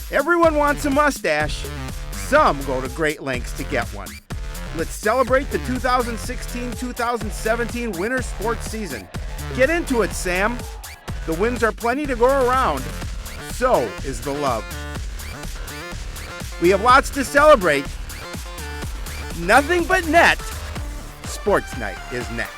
Everyone wants a mustache. Some go to great lengths to get one. Let's celebrate the 2016-2017 winter sports season. Get into it, Sam. The wins are plenty to go around. So is the love. We have lots to celebrate. Nothing but net. Sportsnight is next.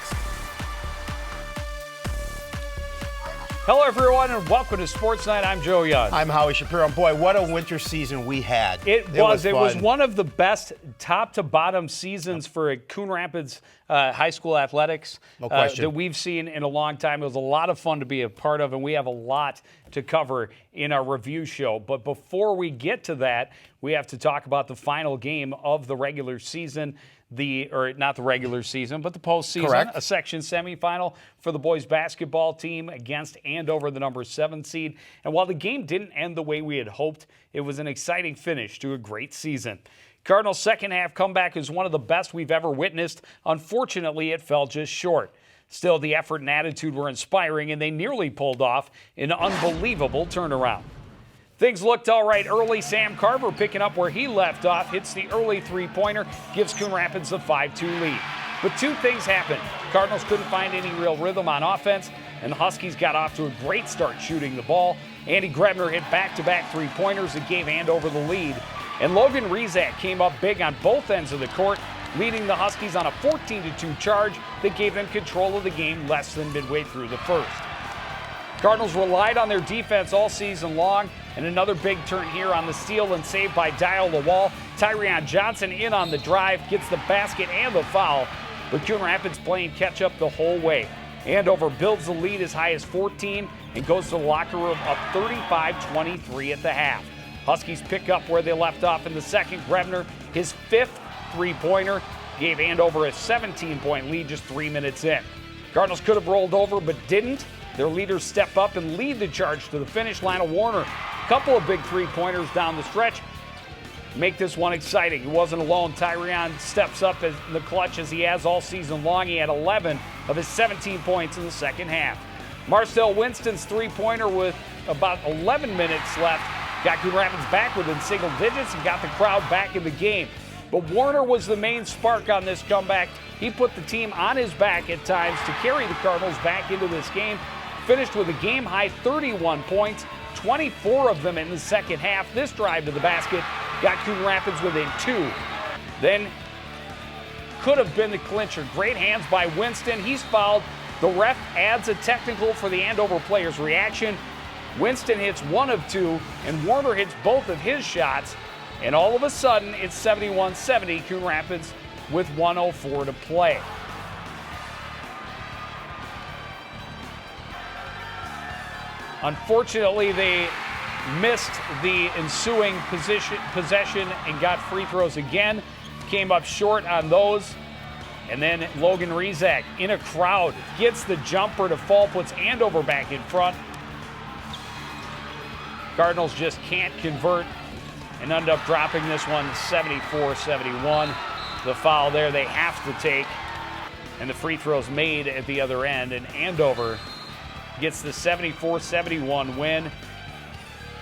Hello, everyone, and welcome to Sports Night. I'm Joe Young. I'm Howie Shapiro. And boy, what a winter season we had. It was one of the best top-to-bottom seasons for Coon Rapids High School athletics that we've seen in a long time. It was a lot of fun to be a part of, and we have a lot to cover in our review show. But before we get to that, we have to talk about the final game of the regular season. Not the regular season, but the postseason. Correct. A section semifinal for the boys basketball team against Andover, the number 7 seed. And while the game didn't end the way we had hoped, it was an exciting finish to a great season. Cardinals' second half comeback is one of the best we've ever witnessed. Unfortunately, it fell just short. Still, the effort and attitude were inspiring, and they nearly pulled off an unbelievable turnaround. Things looked all right early. Sam Carver picking up where he left off, hits the early three-pointer, gives Coon Rapids the 5-2 lead. But two things happened. Cardinals couldn't find any real rhythm on offense, and the Huskies got off to a great start shooting the ball. Andy Grebner hit back-to-back three-pointers that gave Andover the lead. And Logan Rezak came up big on both ends of the court, leading the Huskies on a 14-2 charge that gave them control of the game less than midway through the first. Cardinals relied on their defense all season long, and another big turn here on the steal and save by Dial LAWAL. Tyrion Johnson in on the drive, gets the basket and the foul, but Coon Rapids playing catch up the whole way. Andover builds the lead as high as 14 and goes to the locker room up 35-23 at the half. Huskies pick up where they left off in the second. Grebner, his 5th three-pointer, gave Andover a 17-point lead just 3 minutes in. Cardinals could have rolled over but didn't. Their leaders step up and lead the charge to the finish line of Warner. A couple of big three-pointers down the stretch make this one exciting. He wasn't alone. Tyrion steps up in the clutch as he has all season long. He had 11 of his 17 points in the second half. Marcel Winston's three-pointer with about 11 minutes left got Coon Rapids back within single digits and got the crowd back in the game. But Warner was the main spark on this comeback. He put the team on his back at times to carry the Cardinals back into this game. Finished with a game-high 31 points, 24 of them in the second half. This drive to the basket got Coon Rapids within 2. Then could have been the clincher. Great hands by Winston. He's fouled. The ref adds a technical for the Andover player's reaction. Winston hits 1 of 2, and Warner hits both of his shots. And all of a sudden, it's 71-70, Coon Rapids with 1:04 to play. Unfortunately, they missed the ensuing possession and got free throws again. Came up short on those. And then Logan Rezak in a crowd gets the jumper to fall, puts Andover back in front. Cardinals just can't convert and end up dropping this one 74-71. The foul there they have to take. And the free throws made at the other end. And Andover gets the 74-71 win,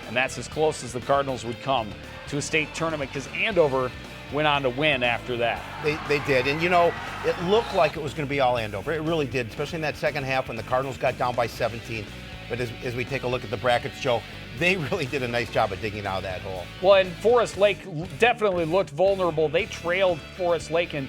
and that's as close as the Cardinals would come to a state tournament because Andover went on to win after that. They did, and you know, it looked like it was going to be all Andover. It really did, especially in that second half when the Cardinals got down by 17. But as we take a look at the brackets, Joe, they really did a nice job of digging out of that hole. Well, and Forest Lake definitely looked vulnerable. They trailed Forest Lake and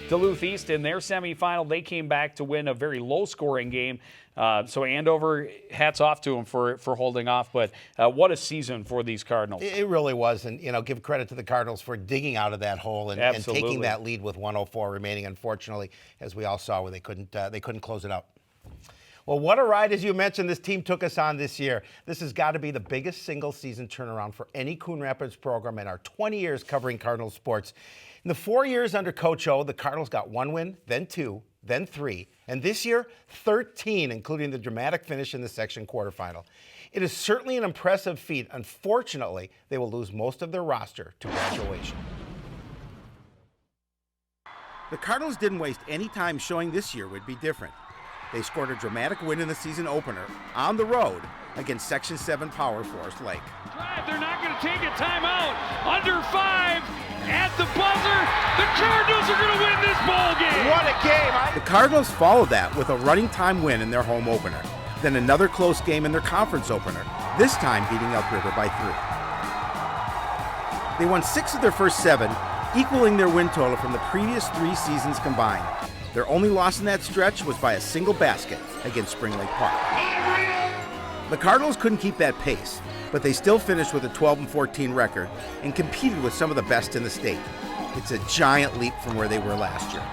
Duluth East in their semifinal. They came back to win a very low-scoring game. So Andover, hats off to them for holding off. But what a season for these Cardinals. It really was. And, you know, give credit to the Cardinals for digging out of that hole and taking that lead with 1:04 remaining. Unfortunately, as we all saw, where they couldn't close it out. Well, what a ride, as you mentioned, this team took us on this year. This has got to be the biggest single-season turnaround for any Coon Rapids program in our 20 years covering Cardinals sports. In the 4 years under Coach O, the Cardinals got 1 win, then 2, then 3, and this year, 13, including the dramatic finish in the section quarterfinal. It is certainly an impressive feat. Unfortunately, they will lose most of their roster to graduation. The Cardinals didn't waste any time showing this year would be different. They scored a dramatic win in the season opener on the road against Section 7 power Forest Lake. Drive, they're not going to take a timeout. Under 5 at the buzzer. The Cardinals are going to win this ball game. What a game! The Cardinals followed that with a running time win in their home opener, then another close game in their conference opener, this time beating Elk River by 3. They won 6 of their first 7, equaling their win total from the previous 3 seasons combined. Their only loss in that stretch was by a single basket against Spring Lake Park. The Cardinals couldn't keep that pace, but they still finished with a 12-14 record and competed with some of the best in the state. It's a giant leap from where they were last year.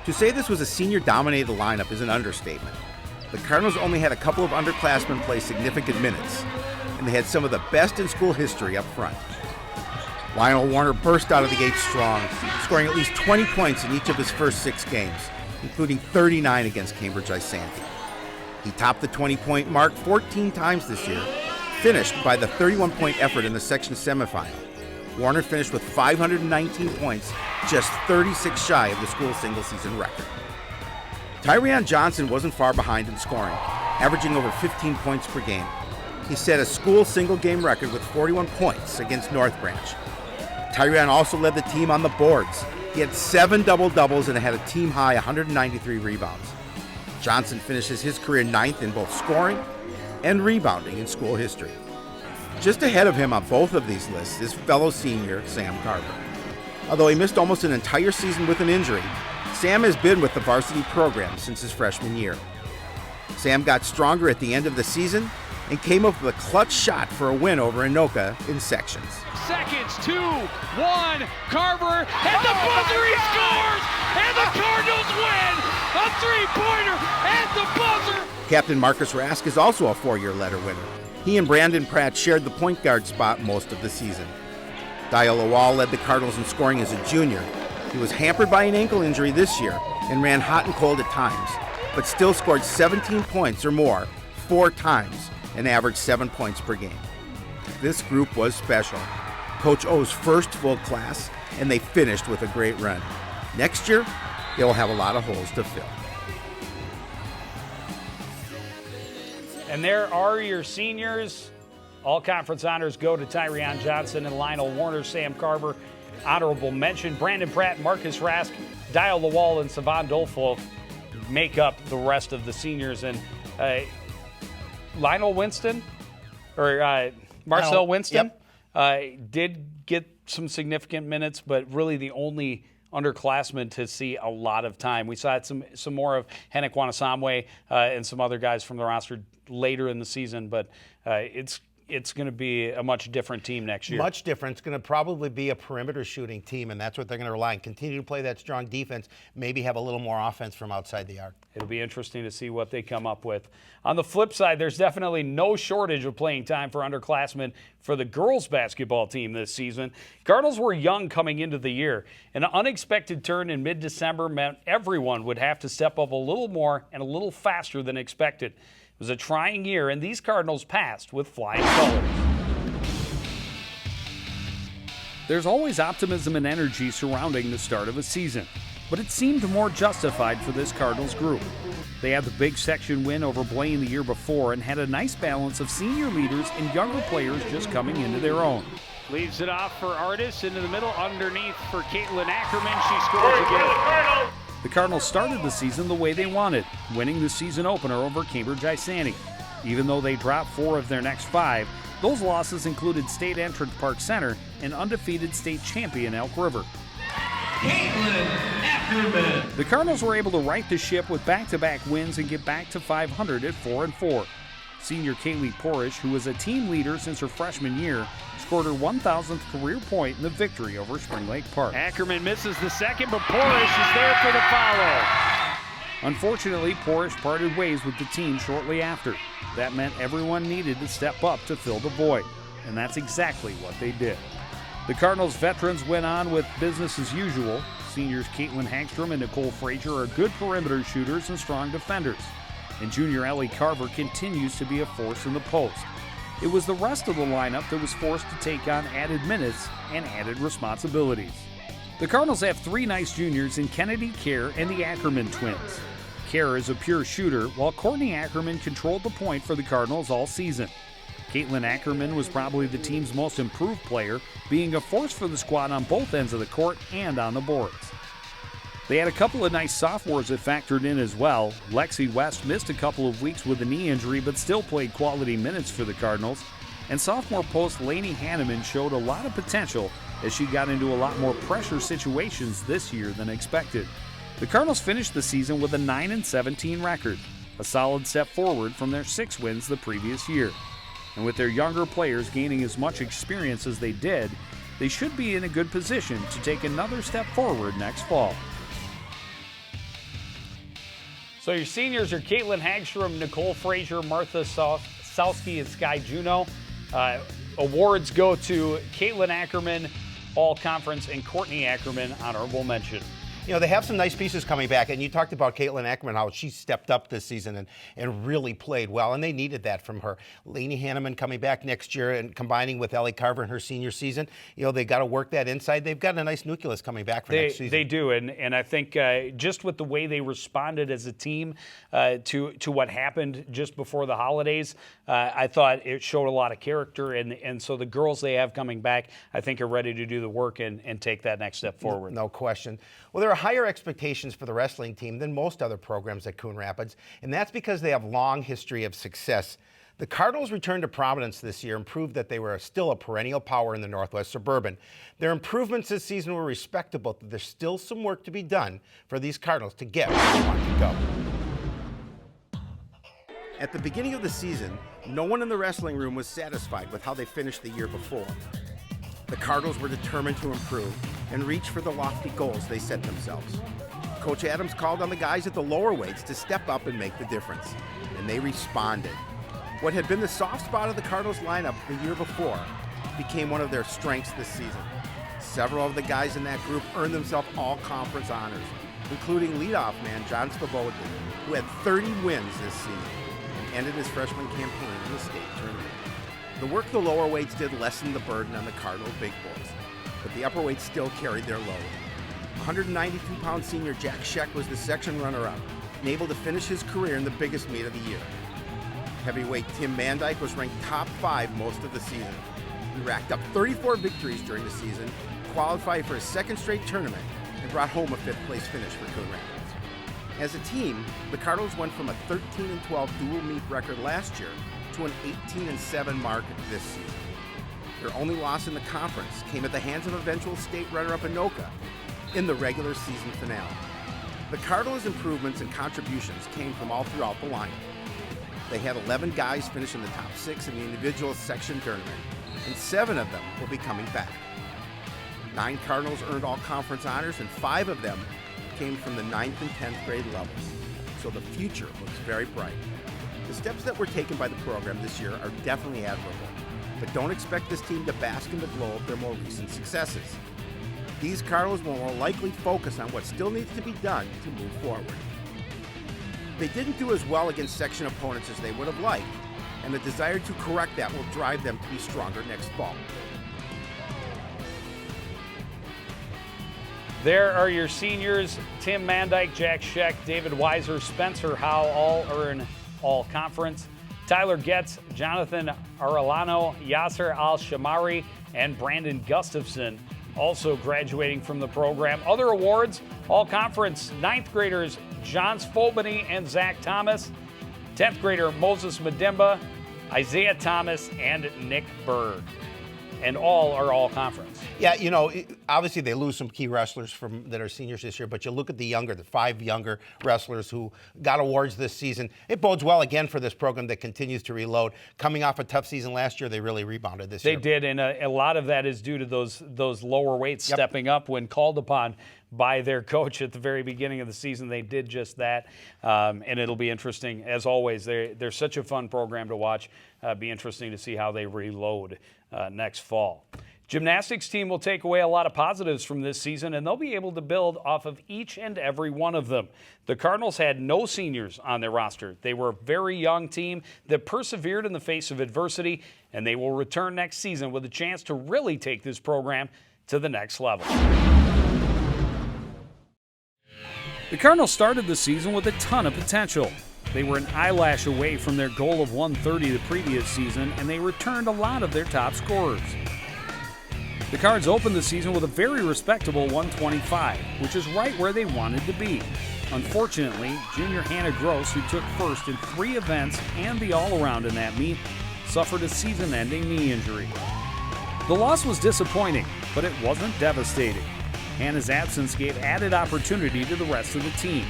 To say this was a senior-dominated lineup is an understatement. The Cardinals only had a couple of underclassmen play significant minutes, and they had some of the best in school history up front. Lionel Warner burst out of the gate strong, scoring at least 20 points in each of his first 6 games, including 39 against Cambridge Isanti. He topped the 20-point mark 14 times this year, finished by the 31-point effort in the section semifinal. Warner finished with 519 points, just 36 shy of the school single-season record. Tyrion Johnson wasn't far behind in scoring, averaging over 15 points per game. He set a school single-game record with 41 points against North Branch. Tyrion also led the team on the boards. He had 7 double-doubles and had a team-high 193 rebounds. Johnson finishes his career 9th in both scoring and rebounding in school history. Just ahead of him on both of these lists is fellow senior Sam Carver. Although he missed almost an entire season with an injury, Sam has been with the varsity program since his freshman year. Sam got stronger at the end of the season and came up with a clutch shot for a win over Anoka in sections. Seconds, 2, 1, Carver, at the buzzer he scores, and the Cardinals win! A 3-pointer at the buzzer! Captain Marcus Rask is also a 4-year letter winner. He and Brandon Pratt shared the point guard spot most of the season. Dio LaWal led the Cardinals in scoring as a junior. He was hampered by an ankle injury this year and ran hot and cold at times, but still scored 17 points or more 4 times and averaged 7 points per game. This group was special. Coach O's first full class, and they finished with a great run. Next year, they will have a lot of holes to fill. And there are your seniors. All conference honors go to Tyrion Johnson and Lionel Warner, Sam Carver. Honorable mention, Brandon Pratt, Marcus Rask, Dio LaWal, and Savon Dolfo make up the rest of the seniors. And Lionel Winston, or Marcel Winston, did get some significant minutes, but really the only underclassmen to see a lot of time. We saw some more of Henrik Wanasamwe and some other guys from the roster later in the season, but it's going to be a much different team next year. Much different. It's going to probably be a perimeter shooting team, and that's what they're going to rely on. Continue to play that strong defense, maybe have a little more offense from outside the arc. It'll be interesting to see what they come up with. On the flip side, there's definitely no shortage of playing time for underclassmen for the girls basketball team this season. Cardinals were young coming into the year. An unexpected turn in mid-December meant everyone would have to step up a little more and a little faster than expected. It was a trying year, and these Cardinals passed with flying colors. There's always optimism and energy surrounding the start of a season, but it seemed more justified for this Cardinals group. They had the big section win over Blaine the year before and had a nice balance of senior leaders and younger players just coming into their own. Leaves it off for Artis into the middle, underneath for Caitlin Ackerman. She scores again. The Cardinals started the season the way they wanted, winning the season opener over Cambridge Isanti. Even though they dropped 4 of their next 5, those losses included state entrant Park Center and undefeated state champion Elk River. Caitlin Ackerman. The Cardinals were able to right the ship with back-to-back wins and get back to 500 at 4-4. Senior Kaylee Porish, who was a team leader since her freshman year, scored her 1,000th career point in the victory over Spring Lake Park. Ackerman misses the second, but Porish is there for the follow. Unfortunately, Porish parted ways with the team shortly after. That meant everyone needed to step up to fill the void, and that's exactly what they did. The Cardinals veterans went on with business as usual. Seniors Caitlin Hagstrom and Nicole Frazier are good perimeter shooters and strong defenders. And junior Ellie Carver continues to be a force in the post. It was the rest of the lineup that was forced to take on added minutes and added responsibilities. The Cardinals have 3 nice juniors in Kennedy Kerr and the Ackerman twins. Kerr is a pure shooter, while Courtney Ackerman controlled the point for the Cardinals all season. Caitlin Ackerman was probably the team's most improved player, being a force for the squad on both ends of the court and on the boards. They had a couple of nice sophomores that factored in as well. Lexi West missed a couple of weeks with a knee injury but still played quality minutes for the Cardinals. And sophomore post Lainey Hanneman showed a lot of potential as she got into a lot more pressure situations this year than expected. The Cardinals finished the season with a 9-17 record, a solid step forward from their 6 wins the previous year. And with their younger players gaining as much experience as they did, they should be in a good position to take another step forward next fall. So your seniors are Caitlin Hagstrom, Nicole Frazier, Martha Sowski, and Sky Juneau. Awards go to Caitlin Ackerman, All Conference, and Courtney Ackerman, honorable mention. You know, they have some nice pieces coming back, and you talked about Caitlin Ackerman, how she stepped up this season and really played well, and they needed that from her. Lainey Hanneman coming back next year and combining with Ellie Carver in her senior season. You know, they got to work that inside. They've got a nice nucleus coming back for next season. They do, and I think just with the way they responded as a team to what happened just before the holidays, I thought it showed a lot of character, and so the girls they have coming back, I think, are ready to do the work and take that next step forward. No question. Well, there are higher expectations for the wrestling team than most other programs at Coon Rapids, and that's because they have a long history of success. The Cardinals returned to prominence this year and proved that they were still a perennial power in the Northwest Suburban. Their improvements this season were respectable, but there's still some work to be done for these Cardinals to get where they want to go. At the beginning of the season, no one in the wrestling room was satisfied with how they finished the year before. The Cardinals were determined to improve and reach for the lofty goals they set themselves. Coach Adams called on the guys at the lower weights to step up and make the difference, and they responded. What had been the soft spot of the Cardinals lineup the year before became one of their strengths this season. Several of the guys in that group earned themselves all-conference honors, including leadoff man John Svobodny, who had 30 wins this season and ended his freshman campaign in the state tournament. The work the lower weights did lessened the burden on the Cardinal big boys, but the upper weights still carried their load. 192-pound senior Jack Scheck was the section runner-up and able to finish his career in the biggest meet of the year. Heavyweight Tim Mandyke was ranked top 5 most of the season. He racked up 34 victories during the season, qualified for his second straight tournament, and brought home a 5th-place finish for Coon Rapids. As a team, the Cardinals went from a 13-12 dual meet record last year to an 18-7 mark this season. Their only loss in the conference came at the hands of eventual state runner-up Anoka in the regular season finale. The Cardinals' improvements and contributions came from all throughout the lineup. They had 11 guys finish in the top 6 in the individual section tournament, and 7 of them will be coming back. 9 Cardinals earned all conference honors, and 5 of them came from the 9th and 10th grade levels. So the future looks very bright. The steps that were taken by the program this year are definitely admirable, but don't expect this team to bask in the glow of their more recent successes. These Cardinals will more likely focus on what still needs to be done to move forward. They didn't do as well against section opponents as they would have liked, and the desire to correct that will drive them to be stronger next fall. There are your seniors: Tim Mandyke, Jack Scheck, David Weiser, Spencer Howe, all earn all conference. Tyler Getz, Jonathan Arellano, Yasser Al-Shamari, and Brandon Gustafson also graduating from the program. Other awards: all conference 9th graders John Svobodny and Zach Thomas, 10th grader Moses Madimba, Isaiah Thomas, and Nick Berg. And all are all conference. Yeah, you know, obviously they lose some key wrestlers that are seniors this year, but you look at the 5 younger wrestlers who got awards this season. It bodes well again for this program that continues to reload. Coming off a tough season last year, they really rebounded this year. They did, and a lot of that is due to those lower weights stepping up when called upon by their coach at the very beginning of the season. They did just that, and it'll be interesting. As always, they're such a fun program to watch. Be interesting to see how they reload next fall. Gymnastics team will take away a lot of positives from this season, and they'll be able to build off of each and every one of them. The Cardinals had no seniors on their roster. They were a very young team that persevered in the face of adversity, and they will return next season with a chance to really take this program to the next level. The Cardinals started the season with a ton of potential. They were an eyelash away from their goal of 130 the previous season, and they returned a lot of their top scorers. The Cards opened the season with a very respectable 125, which is right where they wanted to be. Unfortunately, junior Hannah Gross, who took first in 3 events and the all-around in that meet, suffered a season-ending knee injury. The loss was disappointing, but it wasn't devastating. Hannah's absence gave added opportunity to the rest of the team.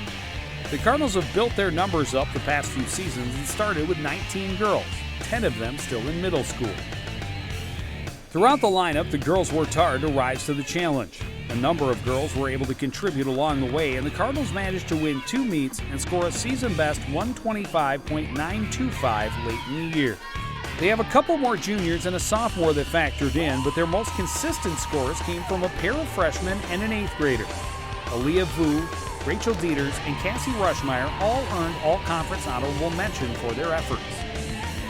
The Cardinals have built their numbers up the past few seasons and started with 19 girls, 10 of them still in middle school. Throughout the lineup, the girls worked hard to rise to the challenge. A number of girls were able to contribute along the way, and the Cardinals managed to win 2 meets and score a season-best 125.925 late in the year. They have a couple more juniors and a sophomore that factored in, but their most consistent scores came from a pair of freshmen and an 8th grader. Aaliyah Vu, Rachel Dieters, and Cassie Rushmeyer all earned all-conference honorable mention for their efforts.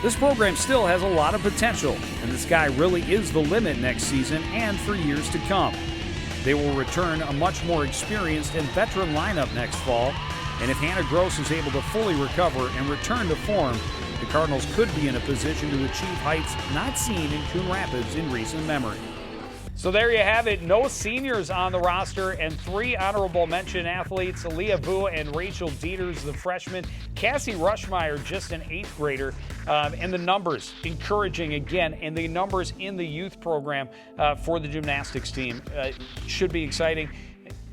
This program still has a lot of potential, and the sky really is the limit next season and for years to come. They will return a much more experienced and veteran lineup next fall, and if Hannah Gross is able to fully recover and return to form, the Cardinals could be in a position to achieve heights not seen in Coon Rapids in recent memory. So there you have it. No seniors on the roster and 3 honorable mention athletes, Aaliyah Vu and Rachel Dieters, the freshman, Cassie Rushmeyer, just an 8th grader, and the numbers encouraging again, and the numbers in the youth program for the gymnastics team should be exciting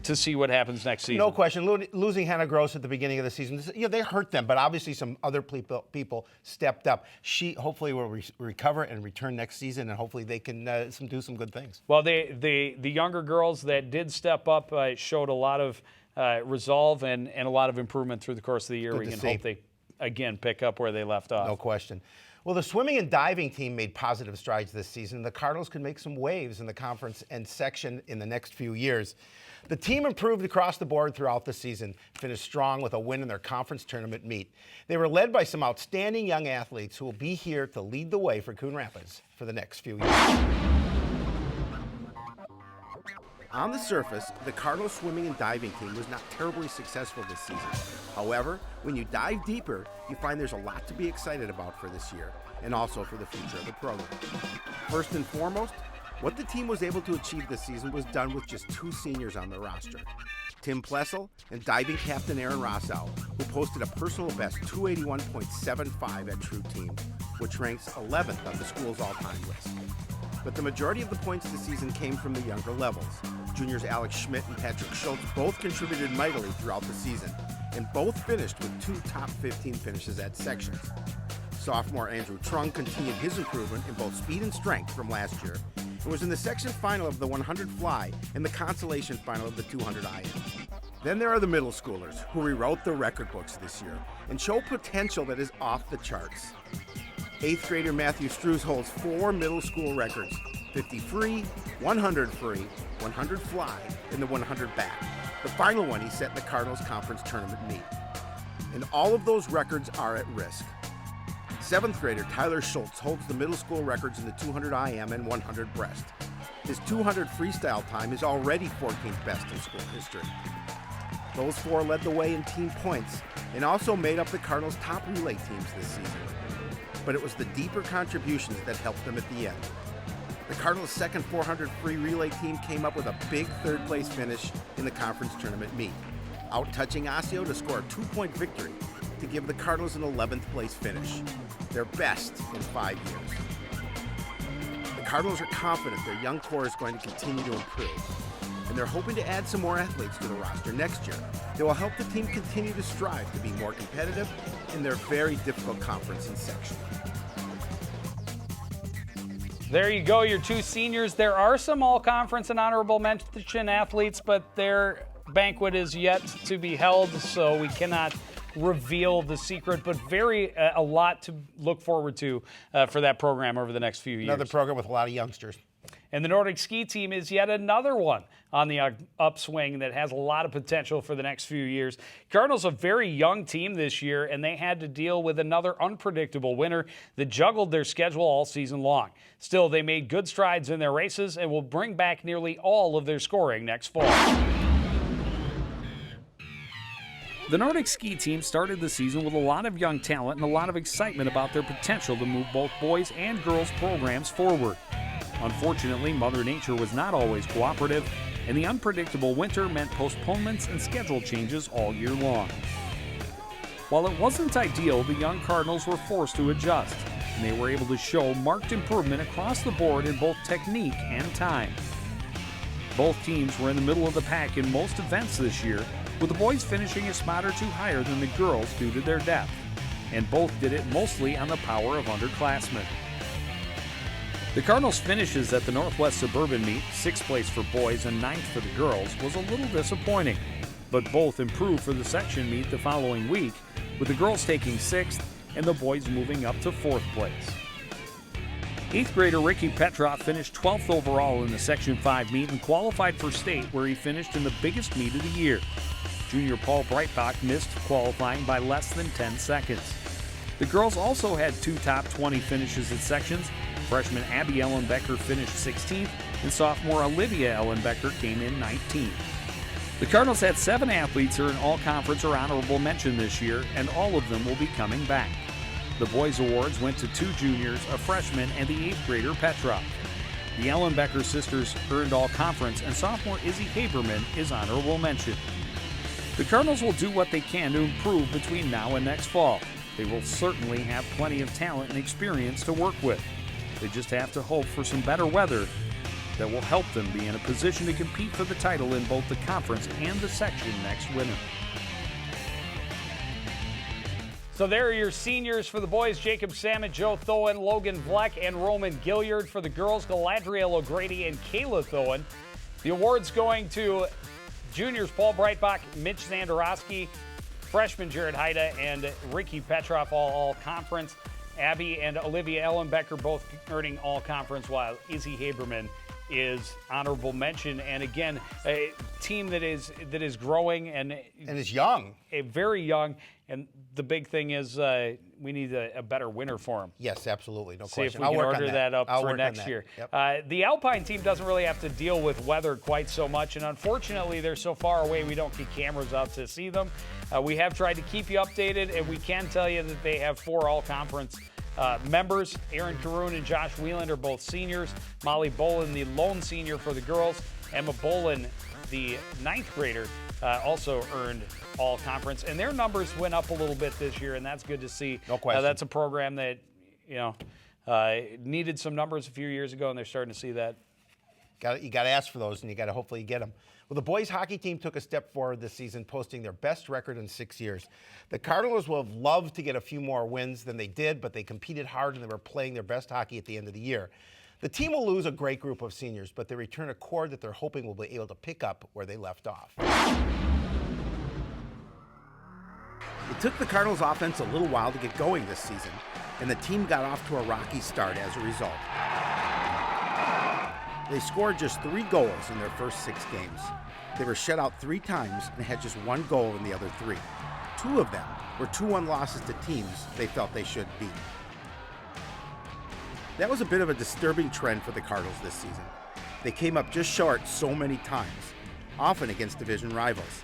to see what happens next season. No question. Losing Hannah Gross at the beginning of the season, they hurt them, but obviously some other people stepped up. She hopefully will recover and return next season, and hopefully they can do some good things. Well, the younger girls that did step up showed a lot of resolve and a lot of improvement through the course of the year. We can hope they, again, pick up where they left off. No question. Well, the swimming and diving team made positive strides this season. The Cardinals could make some waves in the conference and section in the next few years. The team improved across the board throughout the season, finished strong with a win in their conference tournament meet. They were led by some outstanding young athletes who will be here to lead the way for Coon Rapids for the next few years. On the surface, the Cardinals swimming and diving team was not terribly successful this season. However, when you dive deeper, you find there's a lot to be excited about for this year, and also for the future of the program. First and foremost, what the team was able to achieve this season was done with just 2 seniors on the roster. Tim Plessel and diving captain Aaron Rossow, who posted a personal best 281.75 at True Team, which ranks 11th on the school's all-time list. But the majority of the points this season came from the younger levels. Juniors Alex Schmidt and Patrick Schultz both contributed mightily throughout the season, and both finished with 2 top 15 finishes at sections. Sophomore Andrew Trung continued his improvement in both speed and strength from last year, and was in the section final of the 100 fly and the consolation final of the 200 IM. Then there are the middle schoolers, who rewrote the record books this year and show potential that is off the charts. 8th grader Matthew Strews holds 4 middle school records: 50 free, 100 free, 100 fly, and the 100 back. The final one he set in the Cardinals conference tournament meet. And all of those records are at risk. 7th grader Tyler Schultz holds the middle school records in the 200 IM and 100 breast. His 200 freestyle time is already 14th best in school history. Those 4 led the way in team points and also made up the Cardinals' top relay teams this season. But it was the deeper contributions that helped them at the end. The Cardinals' second 400 free relay team came up with a big 3rd place finish in the conference tournament meet, out-touching Osseo to score a 2-point victory to give the Cardinals an 11th place finish, their best in 5 years. The Cardinals are confident their young core is going to continue to improve, and they're hoping to add some more athletes to the roster next year that will help the team continue to strive to be more competitive in their very difficult conference and section. There you go, your 2 seniors. There are some all-conference and honorable mention athletes, but their banquet is yet to be held, so we cannot reveal the secret, but a lot to look forward to for that program over the next few years. Another program with a lot of youngsters. And the Nordic ski team is yet another one on the upswing that has a lot of potential for the next few years. Cardinals a very young team this year, and they had to deal with another unpredictable winter that juggled their schedule all season long. Still, they made good strides in their races and will bring back nearly all of their scoring next fall. The Nordic ski team started the season with a lot of young talent and a lot of excitement about their potential to move both boys and girls programs forward. Unfortunately, Mother Nature was not always cooperative, and the unpredictable winter meant postponements and schedule changes all year long. While it wasn't ideal, the young Cardinals were forced to adjust, and they were able to show marked improvement across the board in both technique and time. Both teams were in the middle of the pack in most events this year, with the boys finishing a spot or two higher than the girls due to their depth, and both did it mostly on the power of underclassmen. The Cardinals' finishes at the Northwest Suburban meet, 6th place for boys and 9th for the girls, was a little disappointing, but both improved for the section meet the following week, with the girls taking 6th and the boys moving up to 4th place. 8th grader Ricky Petroff finished 12th overall in the Section 5 meet and qualified for state, where he finished in the biggest meet of the year. Junior Paul Breitbach missed qualifying by less than 10 seconds. The girls also had 2 top 20 finishes in sections. Freshman Abby Ellenbecker finished 16th, and sophomore Olivia Ellenbecker came in 19th. The Cardinals had 7 athletes earn all-conference or honorable mention this year, and all of them will be coming back. The boys' awards went to 2 juniors, a freshman, and the 8th grader Petroff. The Ellenbecker sisters earned all-conference, and sophomore Izzy Haberman is honorable mention. The Cardinals will do what they can to improve between now and next fall. They will certainly have plenty of talent and experience to work with. They just have to hope for some better weather that will help them be in a position to compete for the title in both the conference and the section next winter. So there are your seniors for the boys: Jacob Salmon, Joe Thoen, Logan Vleck, and Roman Gilliard. For the girls, Galadriel O'Grady and Kayla Thoen. The awards going to juniors Paul Breitbach, Mitch Zandarowski, freshman Jared Haida, and Ricky Petroff, all conference. Abby and Olivia Ellenbecker both earning all conference, while Izzy Haberman is honorable mention. And again, a team that is growing and is young, very young. And the big thing is we need a better winter for them. Yes, absolutely, no question. See if we can order that up for next year. Yep. The Alpine team doesn't really have to deal with weather quite so much, and unfortunately, they're so far away we don't get cameras out to see them. We have tried to keep you updated, and we can tell you that they have 4 all-conference members. Aaron Caroon and Josh Wieland are both seniors. Molly Bolin, the lone senior for the girls. Emma Bolin, the 9th grader, also earned all conference, and their numbers went up a little bit this year, and that's good to see. No question. That's a program that needed some numbers a few years ago, and they're starting to see that. You got to ask for those, and you got to hopefully get them. Well, the boys hockey team took a step forward this season, posting their best record in 6 years. The Cardinals will have loved to get a few more wins than they did, but they competed hard and they were playing their best hockey at the end of the year. The team will lose a great group of seniors, but they return a core that they're hoping will be able to pick up where they left off. It took the Cardinals offense a little while to get going this season, and the team got off to a rocky start as a result. They scored just 3 goals in their first 6 games. They were shut out 3 times and had just 1 goal in the other 3. 2 of them were 2-1 losses to teams they felt they should beat. That was a bit of a disturbing trend for the Cardinals this season. They came up just short so many times, often against division rivals.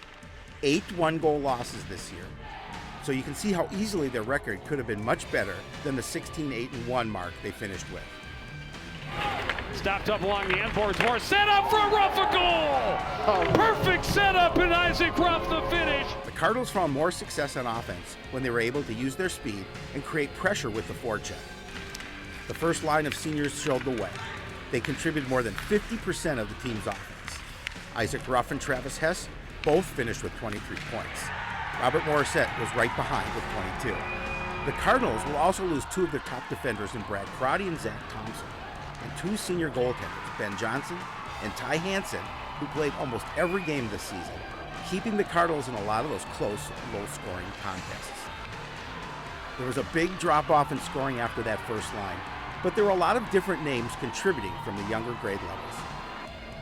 8 1-goal losses this year. So you can see how easily their record could have been much better than the 16-8-1 mark they finished with. Stopped up along the end boards. More set up for Ruff, a goal! Perfect setup, and Isaac Ruff the finish. The Cardinals found more success on offense when they were able to use their speed and create pressure with the forecheck. The first line of seniors showed the way. They contributed more than 50% of the team's offense. Isaac Ruff and Travis Hess both finished with 23 points. Robert Morissette was right behind with 22. The Cardinals will also lose 2 of their top defenders in Brad Crotty and Zach Thompson, and 2 senior goaltenders, Ben Johnson and Ty Hansen, who played almost every game this season, keeping the Cardinals in a lot of those close, low-scoring contests. There was a big drop-off in scoring after that first line, but there were a lot of different names contributing from the younger grade levels.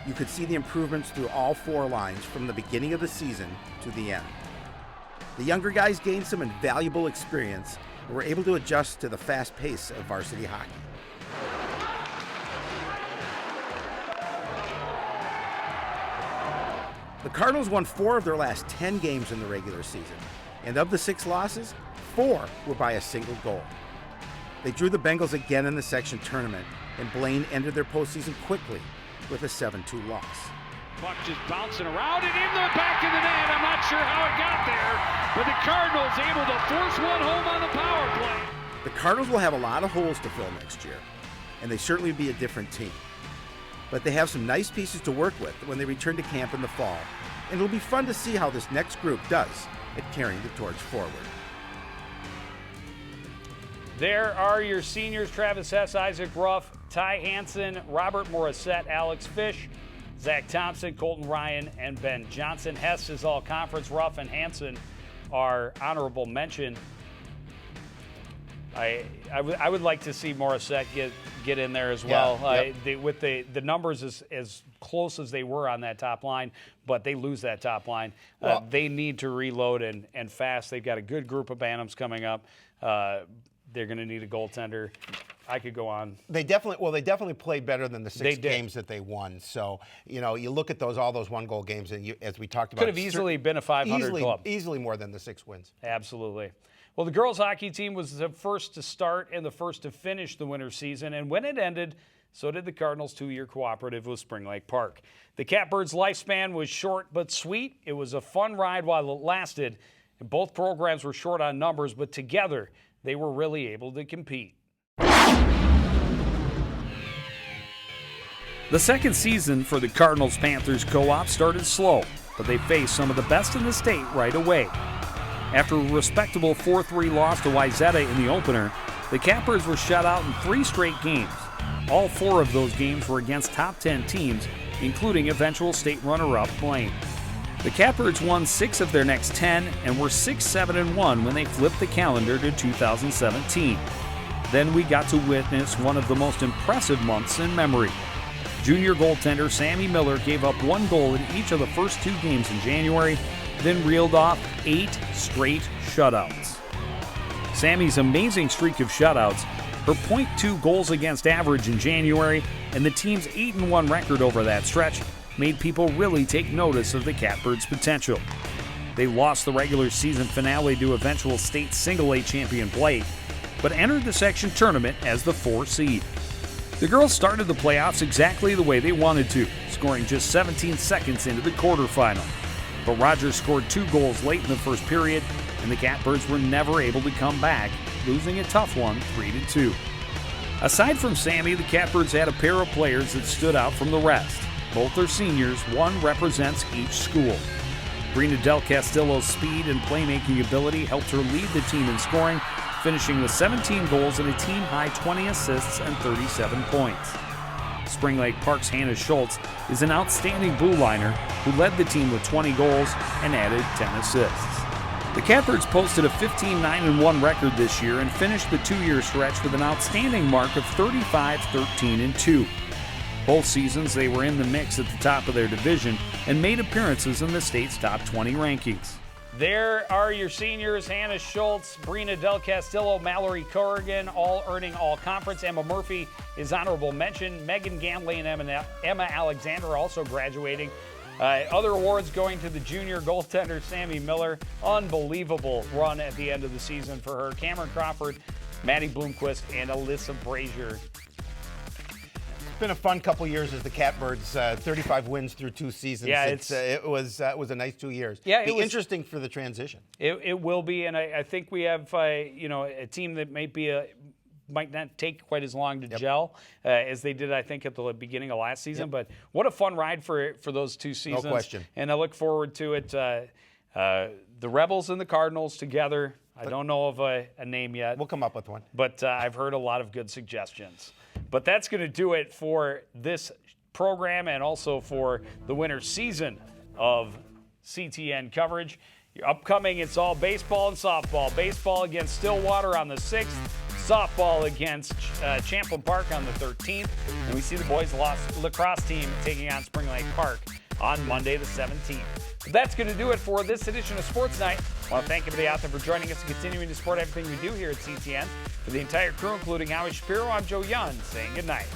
You could see the improvements through all 4 lines from the beginning of the season to the end. The younger guys gained some invaluable experience and were able to adjust to the fast pace of varsity hockey. The Cardinals won 4 of their last 10 games in the regular season, and of the 6 losses, 4 were by a single goal. They drew the Bengals again in the section tournament, and Blaine ended their postseason quickly with a 7-2 loss. Puck just bouncing around and in the back of the net. I'm not sure how it got there, but the Cardinals able to force one home on the power play. The Cardinals will have a lot of holes to fill next year, and they certainly will be a different team. But they have some nice pieces to work with when they return to camp in the fall, and it'll be fun to see how this next group does at carrying the torch forward. There are your seniors: Travis Hess, Isaac Ruff, Ty Hansen, Robert Morissette, Alex Fish, Zach Thompson, Colton Ryan, and Ben Johnson. Hess is all conference. Ruff and Hansen are honorable mention. I would like to see Morissette get in there as well. With the numbers as close as they were on that top line, but they lose that top line. They need to reload and fast. They've got a good group of Bantams coming up. They're going to need a goaltender. I could go on. They definitely played better than the 6 games that they won. So, you look at all those 1-goal games, and as we talked about, could have easily been a 500 club. Easily more than the 6 wins. Absolutely. Well, the girls hockey team was the first to start and the first to finish the winter season, and when it ended, so did the Cardinals' 2-year cooperative with Spring Lake Park. The Catbirds' lifespan was short but sweet. It was a fun ride while it lasted, and both programs were short on numbers, but together they were really able to compete. The second season for the Cardinals-Panthers co-op started slow, but they faced some of the best in the state right away. After a respectable 4-3 loss to Wayzata in the opener, the Catbirds were shut out in 3 straight games. All 4 of those games were against top 10 teams, including eventual state runner-up Blaine. The Catbirds won 6 of their next 10 and were 6-7-1 when they flipped the calendar to 2017. Then we got to witness one of the most impressive months in memory. Junior goaltender Sammy Miller gave up 1 goal in each of the first 2 games in January, then reeled off 8 straight shutouts. Sammy's amazing streak of shutouts, her .2 goals against average in January, and the team's 8-1 record over that stretch made people really take notice of the Catbirds' potential. They lost the regular season finale to eventual state single-A champion Blake, but entered the section tournament as the 4 seed. The girls started the playoffs exactly the way they wanted to, scoring just 17 seconds into the quarterfinal. But Rogers scored 2 goals late in the first period, and the Catbirds were never able to come back, losing a tough one 3-2. Aside from Sammy, the Catbirds had a pair of players that stood out from the rest. Both are seniors, one represents each school. Brina Del Castillo's speed and playmaking ability helped her lead the team in scoring, finishing with 17 goals and a team-high 20 assists and 37 points. Spring Lake Park's Hannah Schultz is an outstanding blue liner who led the team with 20 goals and added 10 assists. The Catbirds posted a 15-9-1 record this year and finished the 2-year stretch with an outstanding mark of 35-13-2. Both seasons they were in the mix at the top of their division and made appearances in the state's top 20 rankings. There are your seniors: Hannah Schultz, Brina Del Castillo, Mallory Corrigan, all earning all-conference. Emma Murphy is honorable mention. Megan Gamley and Emma Alexander also graduating. Other awards going to the junior goaltender Sammy Miller. Unbelievable run at the end of the season for her. Cameron Crawford, Maddie Bloomquist, and Alyssa Brazier. It's been a fun couple years as the Catbirds, 35 wins through 2 seasons. Yeah, it was a nice 2 years. Yeah, It'll be interesting for the transition. It will be, and I think we have a team that might not take quite as long to gel as they did, I think, at the beginning of last season. But what a fun ride for those 2 seasons. No question. And I look forward to it. The Rebels and the Cardinals together. I don't know of a name yet. We'll come up with one. But I've heard a lot of good suggestions. But that's going to do it for this program and also for the winter season of CTN coverage. Upcoming, it's all baseball and softball. Baseball against Stillwater on the 6th. Softball against Champlin Park on the 13th. And we see the boys' lacrosse team taking on Spring Lake Park on Monday the 17th. But that's going to do it for this edition of Sports Night. I want to thank everybody out there for joining us and continuing to support everything we do here at CTN. For the entire crew, including Howie Shapiro, I'm Joe Young, saying good night.